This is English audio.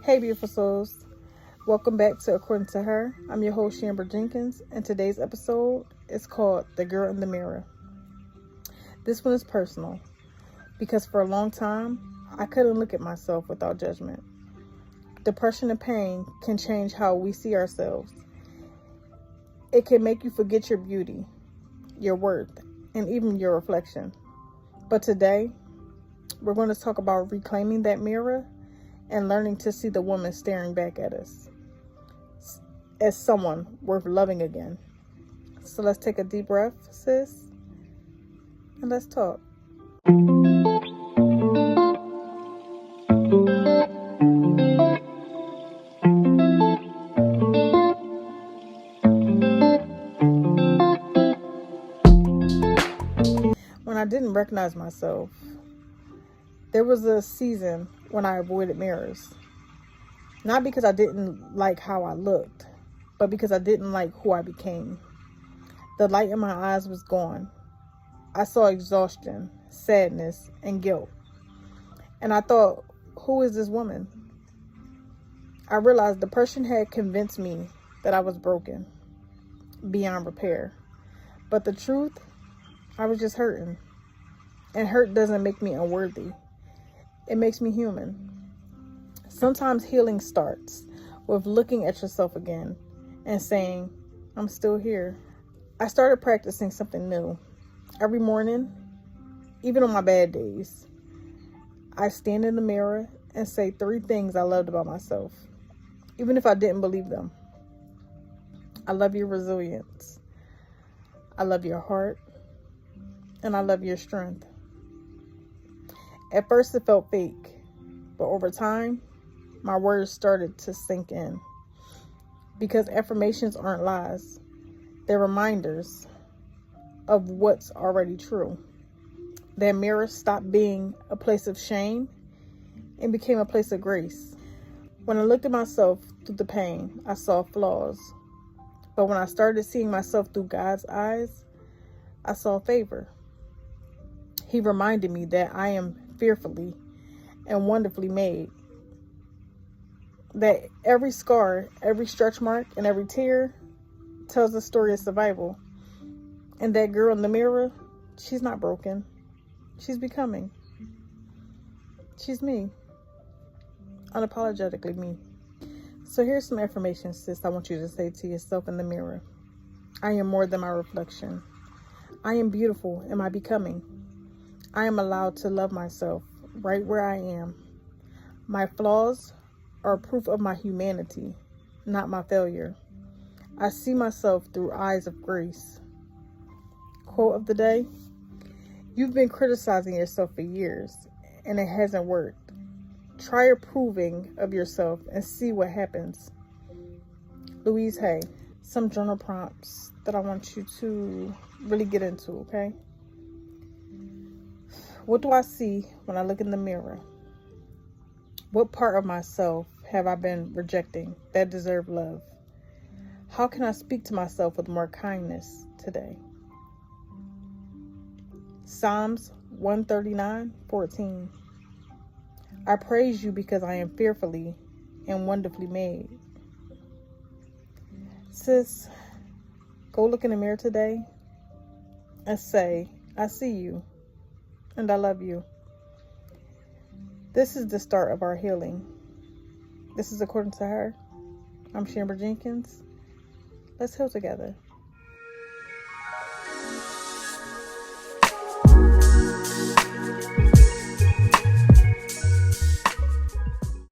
Hey, beautiful souls. Welcome back to According to Her. I'm your host, Shambra Jenkins, and today's episode is called The Girl in the Mirror. This one is personal because for a long time, I couldn't look at myself without judgment. Depression and pain can change how we see ourselves. It can make you forget your beauty, your worth, and even your reflection. But today, we're going to talk about reclaiming that mirror and learning to see the woman staring back at us as someone worth loving again. So let's take a deep breath, sis, and let's talk. When I didn't recognize myself, there was a season when I avoided mirrors. Not because I didn't like how I looked, but because I didn't like who I became. The light in my eyes was gone. I saw exhaustion, sadness, and guilt. And I thought, who is this woman? I realized depression had convinced me that I was broken, beyond repair. But the truth, I was just hurting. And hurt doesn't make me unworthy. It makes me human. Sometimes healing starts with looking at yourself again and saying, I'm still here. I started practicing something new. Every morning, even on my bad days, I stand in the mirror and say 3 things I loved about myself, even if I didn't believe them. I love your resilience. I love your heart. And I love your strength. At first it felt fake, but over time, my words started to sink in. Because affirmations aren't lies, they're reminders of what's already true. That mirror stopped being a place of shame and became a place of grace. When I looked at myself through the pain, I saw flaws. But when I started seeing myself through God's eyes, I saw favor. He reminded me that I am fearfully and wonderfully made. That every scar, every stretch mark, and every tear tells a story of survival. And that girl in the mirror, she's not broken. She's becoming. She's me. Unapologetically me. So here's some affirmation, sis, I want you to say to yourself in the mirror. I am more than my reflection. I am beautiful in my becoming. I am allowed to love myself right where I am. My flaws are proof of my humanity, not my failure. I see myself through eyes of grace. Quote of the day: you've been criticizing yourself for years, and it hasn't worked. Try approving of yourself and see what happens. Louise Hay. Some journal prompts that I want you to really get into, okay? What do I see when I look in the mirror? What part of myself have I been rejecting that deserve love? How can I speak to myself with more kindness today? Psalms 139:14. I praise you because I am fearfully and wonderfully made. Sis, go look in the mirror today and say, I see you. And I love you. This is the start of our healing. This is According to Her. I'm Shambra Jenkins. Let's heal together.